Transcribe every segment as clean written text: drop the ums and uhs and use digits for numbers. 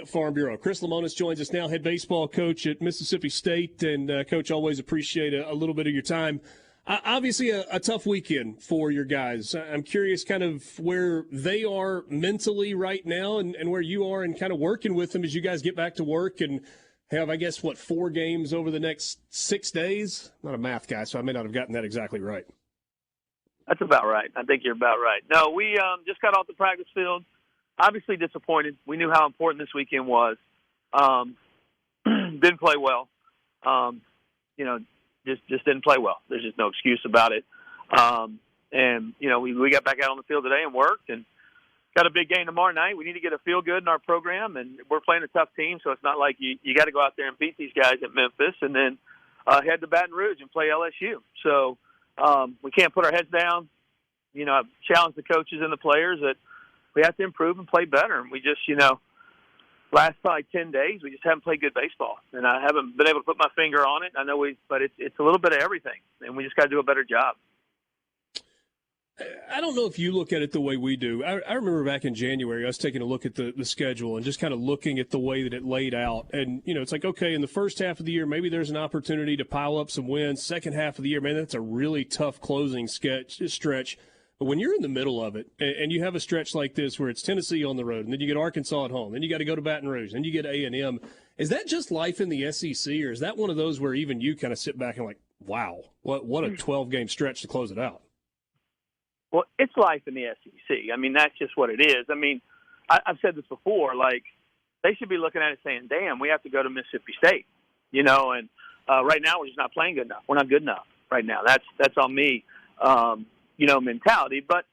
Farm Bureau. Chris Lemonis joins us now, head baseball coach at Mississippi State. And, Coach, always appreciate a little bit of your time. Obviously, a tough weekend for your guys. I'm curious kind of where they are mentally right now and where you are and kind of working with them as you guys get back to work and have, I guess, 4 games over the next 6 days? I'm not a math guy, so I may not have gotten that exactly right. That's about right. I think you're about right. No, we just got off the practice field. Obviously disappointed. We knew how important this weekend was. Didn't play well. Just didn't play well. There's just no excuse about it. We got back out on the field today and worked and got a big game tomorrow night. We need to get a feel good in our program, and we're playing a tough team, so it's not like you got to go out there and beat these guys at Memphis and then head to Baton Rouge and play LSU. So we can't put our heads down. I've challenged the coaches and the players that we have to improve and play better. And we just, last 10 days, we just haven't played good baseball. And I haven't been able to put my finger on it. I know but it's a little bit of everything. And we just got to do a better job. I don't know if you look at it the way we do. I remember back in January, I was taking a look at the schedule and just kind of looking at the way that it laid out. And, it's like, okay, in the first half of the year, maybe there's an opportunity to pile up some wins. Second half of the year, man, that's a really tough closing stretch. But when you're in the middle of it and you have a stretch like this where it's Tennessee on the road and then you get Arkansas at home, then you got to go to Baton Rouge, then you get A&M, is that just life in the SEC, or is that one of those where even you kind of sit back and like, wow, what a 12-game stretch to close it out? Well, it's life in the SEC. I mean, that's just what it is. I mean, I've said this before, like, they should be looking at it saying, damn, we have to go to Mississippi State, and right now we're just not playing good enough. We're not good enough right now. That's on me. Mentality. But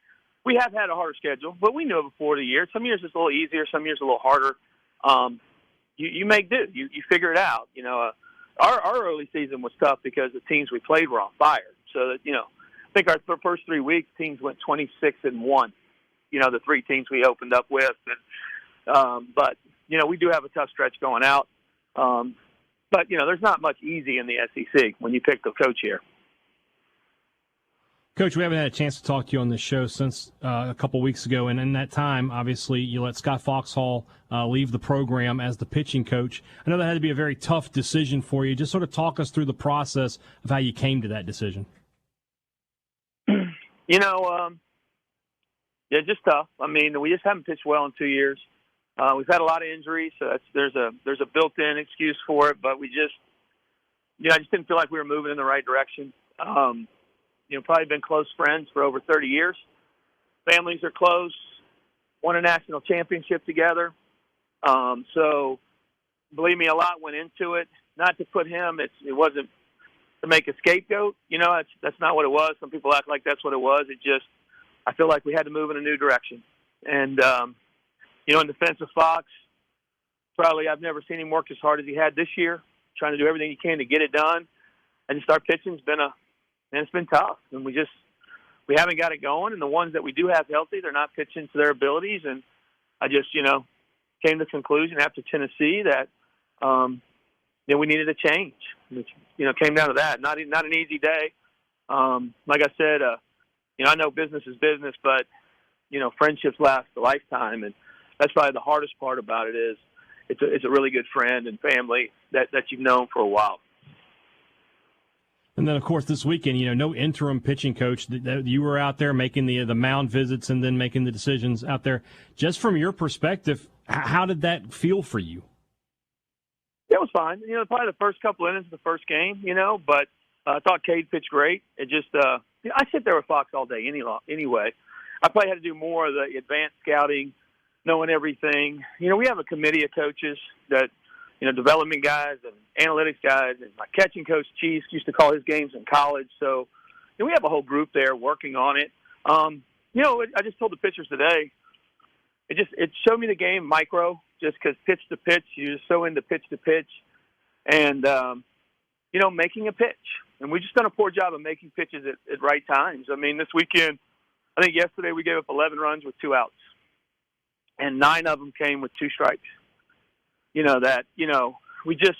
we have had a harder schedule, but we knew it before the year. Some years it's a little easier, some years a little harder. You make do. You figure it out. Our early season was tough because the teams we played were on fire. So that, I think our first 3 weeks teams went 26-1. The 3 teams we opened up with. But we do have a tough stretch going out. But there's not much easy in the SEC when you pick the coach here. Coach, we haven't had a chance to talk to you on this show since a couple weeks ago, and in that time, obviously, you let Scott Foxhall leave the program as the pitching coach. I know that had to be a very tough decision for you. Just sort of talk us through the process of how you came to that decision. Just tough. I mean, we just haven't pitched well in 2 years. We've had a lot of injuries, so there's a built-in excuse for it, but we just, I just didn't feel like we were moving in the right direction. Probably been close friends for over 30 years. Families are close, won a national championship together. So, believe me, a lot went into it. Not to put him, it wasn't to make a scapegoat. That's not what it was. Some people act like that's what it was. It just, I feel like we had to move in a new direction. And, in defense of Fox, probably I've never seen him work as hard as he had this year, trying to do everything he can to get it done. And to start pitching it's been tough, and we haven't got it going. And the ones that we do have healthy, they're not pitching to their abilities. And I just, came to the conclusion after Tennessee that, we needed a change. It, came down to that. Not an easy day. Like I said, I know business is business, but friendships last a lifetime, and that's probably the hardest part about it. Is it's a really good friend and family that you've known for a while. And then, of course, this weekend, no interim pitching coach. You were out there making the mound visits and then making the decisions out there. Just from your perspective, how did that feel for you? It was fine. Probably the first couple innings of the first game, but I thought Cade pitched great. It just I sit there with Fox all day anyway. I probably had to do more of the advanced scouting, knowing everything. We have a committee of coaches that – development guys and analytics guys, and my catching coach, Chief, used to call his games in college. So, we have a whole group there working on it. I just told the pitchers today, it showed me the game micro, just because pitch to pitch, you're just so into pitch to pitch, and, making a pitch. And we just done a poor job of making pitches at right times. I mean, this weekend, I think yesterday we gave up 11 runs with 2 outs, and 9 of them came with 2 strikes. We just,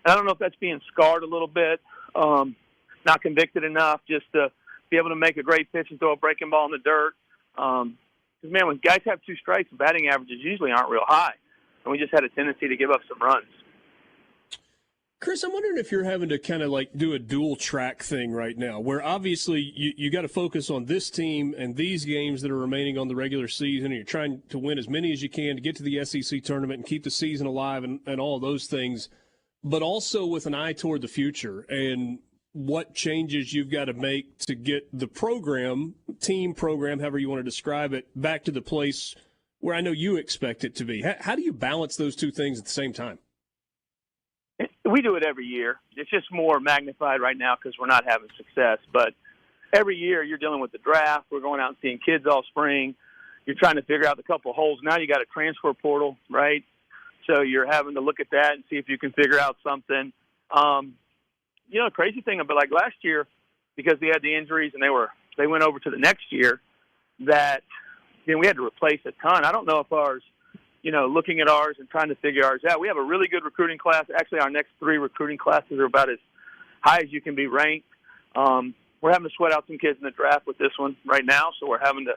I don't know if that's being scarred a little bit, not convicted enough just to be able to make a great pitch and throw a breaking ball in the dirt. Because, man, when guys have 2 strikes, the batting averages usually aren't real high. and we just had a tendency to give up some runs. Chris, I'm wondering if you're having to kind of like do a dual track thing right now, where obviously you got to focus on this team and these games that are remaining on the regular season, and you're trying to win as many as you can to get to the SEC tournament and keep the season alive and all those things, but also with an eye toward the future and what changes you've got to make to get the team program, however you want to describe it, back to the place where I know you expect it to be. How do you balance those two things at the same time? We do it every year. It's just more magnified right now because we're not having success. But every year you're dealing with the draft. We're going out and seeing kids all spring. You're trying to figure out the couple of holes. Now you got a transfer portal, right? So you're having to look at that and see if you can figure out something. The crazy thing about like last year, because we had the injuries and they went over to the next year, that we had to replace a ton. I don't know if ours, looking at ours and trying to figure ours out. We have a really good recruiting class. Actually, our next 3 recruiting classes are about as high as you can be ranked. We're having to sweat out some kids in the draft with this one right now, so we're having to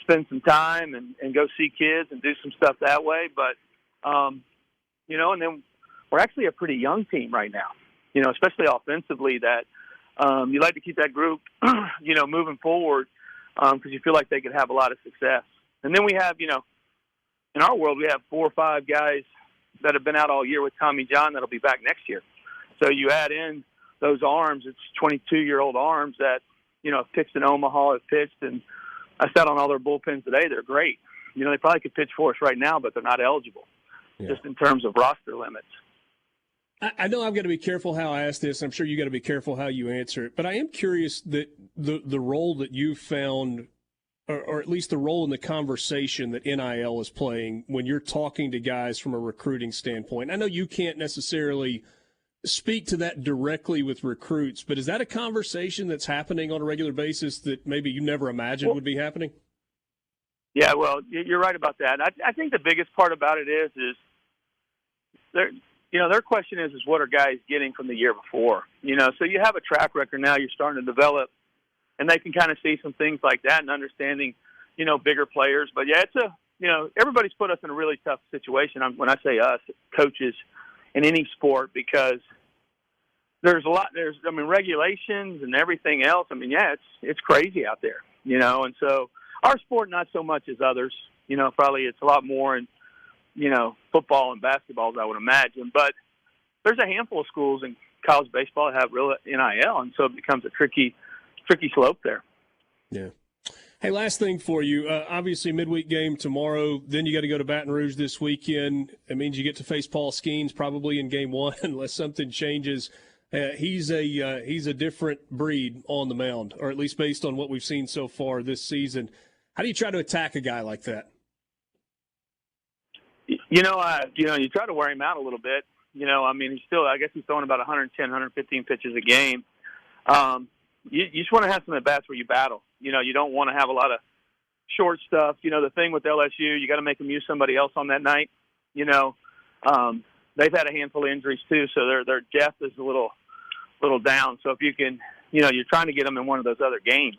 spend some time and go see kids and do some stuff that way. But, and then we're actually a pretty young team right now, especially offensively, that you like to keep that group, moving forward because you feel like they could have a lot of success. And then we have, in our world, we have 4 or 5 guys that have been out all year with Tommy John that'll be back next year. So you add in those arms, it's 22-year-old arms that, have pitched in Omaha, have pitched, and I sat on all their bullpens today. They're great. They probably could pitch for us right now, but they're not eligible, just in terms of roster limits. I know I've got to be careful how I ask this. I'm sure you got to be careful how you answer it. But I am curious that the role that you found, or at least the role in the conversation that NIL is playing when you're talking to guys from a recruiting standpoint. I know you can't necessarily speak to that directly with recruits, but is that a conversation that's happening on a regular basis that maybe you never imagined would be happening? Yeah, well, you're right about that. I think the biggest part about it is their question is what are guys getting from the year before? So you have a track record now you're starting to develop, and they can kind of see some things like that and understanding, bigger players. But yeah, everybody's put us in a really tough situation. When I say us, coaches in any sport, because there's regulations and everything else. It's crazy out there, and so our sport, not so much as others, probably it's a lot more in, football and basketball, as I would imagine. But there's a handful of schools in college baseball that have real NIL, and so it becomes a tricky slope there. Yeah. Hey, last thing for you. Obviously, midweek game tomorrow. Then you got to go to Baton Rouge this weekend. It means you get to face Paul Skeens probably in game 1 unless something changes. He's a different breed on the mound, or at least based on what we've seen so far this season. How do you try to attack a guy like that? You try to wear him out a little bit. I guess he's throwing about 110, 115 pitches a game. You just want to have some at-bats where you battle. You don't want to have a lot of short stuff. The thing with LSU, you got to make them use somebody else on that night. They've had a handful of injuries too, so their depth is a little down. So if you can, you're trying to get them in one of those other games,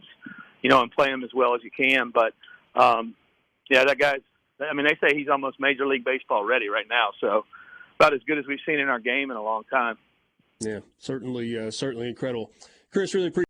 and play them as well as you can. But, that guy's, they say he's almost Major League Baseball ready right now. So about as good as we've seen in our game in a long time. Yeah, certainly incredible. Chris, really appreciate